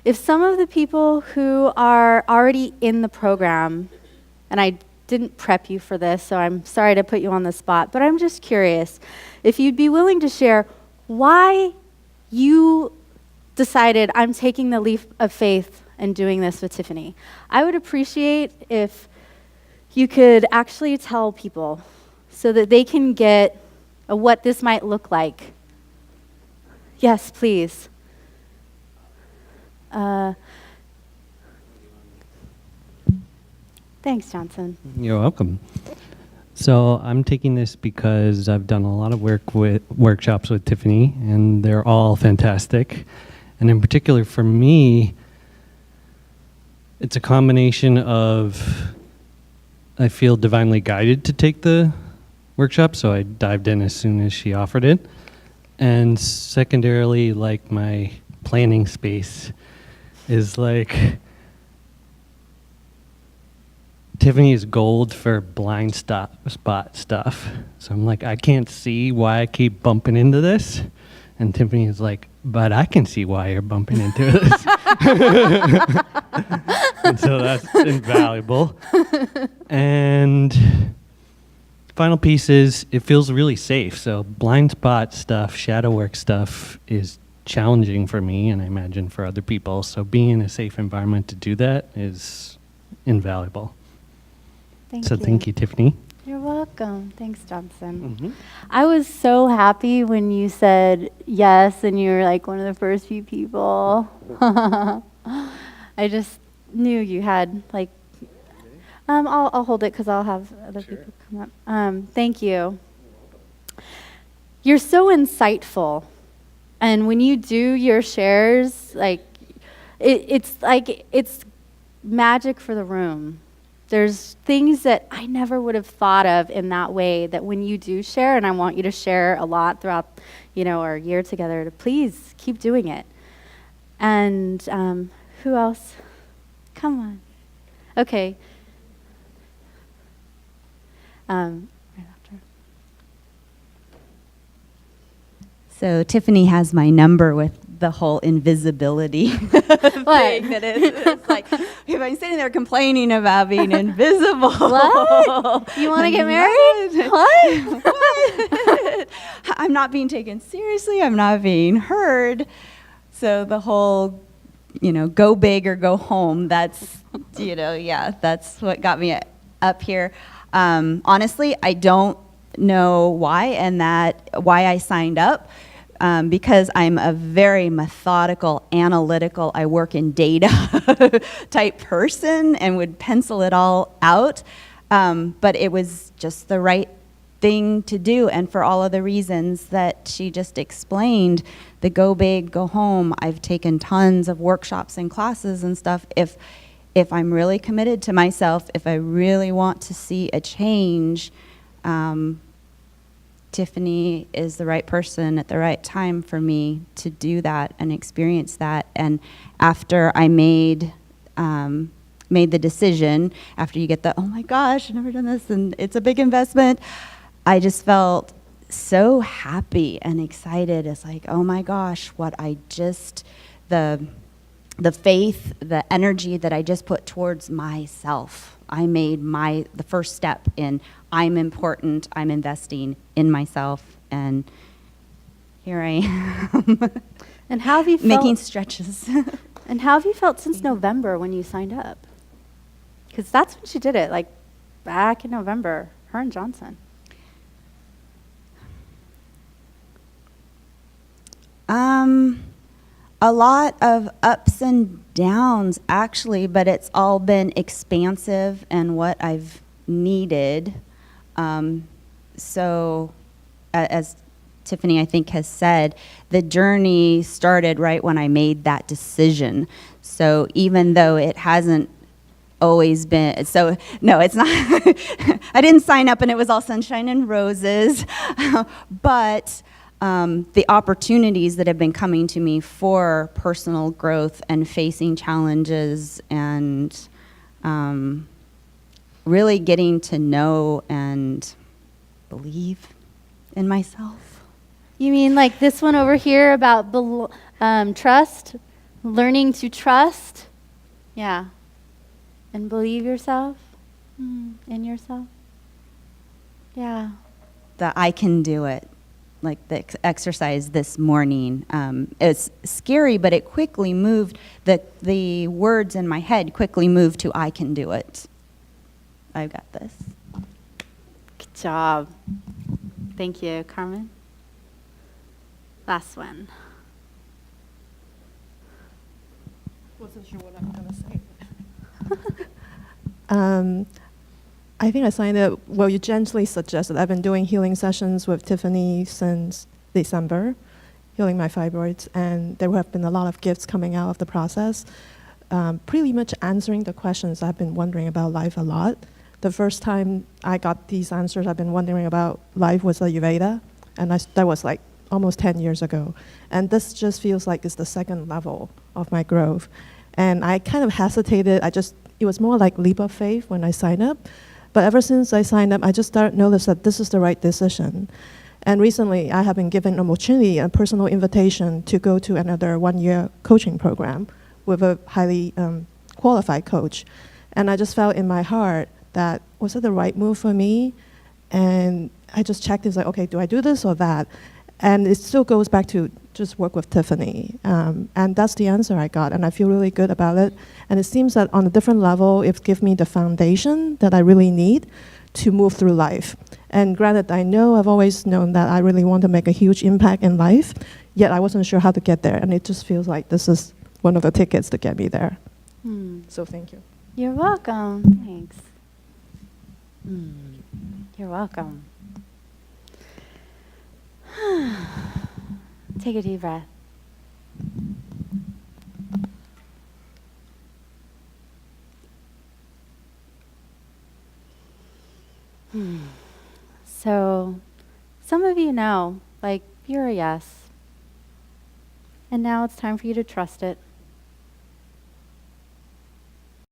if some of the people who are already in the program, and I didn't prep you for this, so I'm sorry to put you on the spot, but I'm just curious if you'd be willing to share why you decided I'm taking the leap of faith and doing this with Tiffany. I would appreciate if you could actually tell people so that they can get what this might look like. Yes, please. Thanks, Johnson. You're welcome. So I'm taking this because I've done a lot of workshops with Tiffany, and they're all fantastic. And in particular for me, it's a combination of I feel divinely guided to take the workshop, so I dived in as soon as she offered it. And secondarily, like my planning space is like Tiffany is gold for blind spot stuff. So I'm like, I can't see why I keep bumping into this. And Tiffany is like, but I can see why you're bumping into this. And so that's invaluable. And final piece is it feels really safe. So blind spot stuff, shadow work stuff is challenging for me, and I imagine for other people. So being in a safe environment to do that is invaluable. Thank you, Tiffany. You're welcome. Thanks, Johnson. Mm-hmm. I was so happy when you said yes, and you were like one of the first few people. I just knew you had like. I'll hold it because I'll have other people come up. Thank you. You're so insightful, and when you do your shares, like it's magic for the room. There's things that I never would have thought of in that way that when you do share, and I want you to share a lot throughout, our year together, to please keep doing it. And who else? Come on. Okay. Right after. So Tiffany has my number with the whole invisibility thing that it's like, if I'm sitting there complaining about being invisible. What? You want to get married? What? I'm not being taken seriously. I'm not being heard. So the whole, go big or go home, that's, that's what got me up here. Honestly, I don't know why I signed up. Because I'm a very methodical, analytical, I work in data type person and would pencil it all out. But it was just the right thing to do. And for all of the reasons that she just explained, the go big, go home, I've taken tons of workshops and classes and stuff. If I'm really committed to myself, if I really want to see a change, Tiffany is the right person at the right time for me to do that and experience that. And after I made the decision, after you get the, oh my gosh, I've never done this and it's a big investment, I just felt so happy and excited. It's like, oh my gosh, the faith, the energy that I just put towards myself. I made the first step in I'm important, I'm investing in myself, and here I am. And how have you felt? Making stretches. And how have you felt since November when you signed up? Because that's when she did it, like back in November, her and Johnson. A lot of ups and downs, actually, but it's all been expansive and what I've needed. So, as Tiffany, I think, has said, the journey started right when I made that decision. So even though it hasn't always been, so no, it's not, I didn't sign up and it was all sunshine and roses, but the opportunities that have been coming to me for personal growth and facing challenges and really getting to know and believe in myself. You mean like this one over here about trust? Learning to trust, yeah, and believe yourself, in yourself. Yeah. The I can do it, like the exercise this morning. It's scary, but it quickly moved, the words in my head quickly moved to I can do it. I've got this. Good job. Thank you, Carmen. Last one. Wasn't sure what I'm going to say. I think I signed up, well, you gently suggested. I've been doing healing sessions with Tiffany since December, healing my fibroids, and there have been a lot of gifts coming out of the process, pretty much answering the questions I've been wondering about life a lot. The first time I got these answers I've been wondering about life was Ayurveda, and that was like almost 10 years ago. And this just feels like it's the second level of my growth. And I kind of hesitated. It was more like leap of faith when I signed up. But ever since I signed up, I just started to notice that this is the right decision. And recently, I have been given an opportunity, a personal invitation to go to another 1-year coaching program with a highly qualified coach. And I just felt in my heart that, was it the right move for me? And I just checked, it's like, okay, do I do this or that? And it still goes back to just work with Tiffany. And that's the answer I got, and I feel really good about it. And it seems that on a different level, it gives me the foundation that I really need to move through life. And granted, I know I've always known that I really want to make a huge impact in life, yet I wasn't sure how to get there. And it just feels like this is one of the tickets to get me there. So thank you. You're welcome. Thanks. You're welcome. Take a deep breath. So, some of you know, like, you're a yes. And now it's time for you to trust it.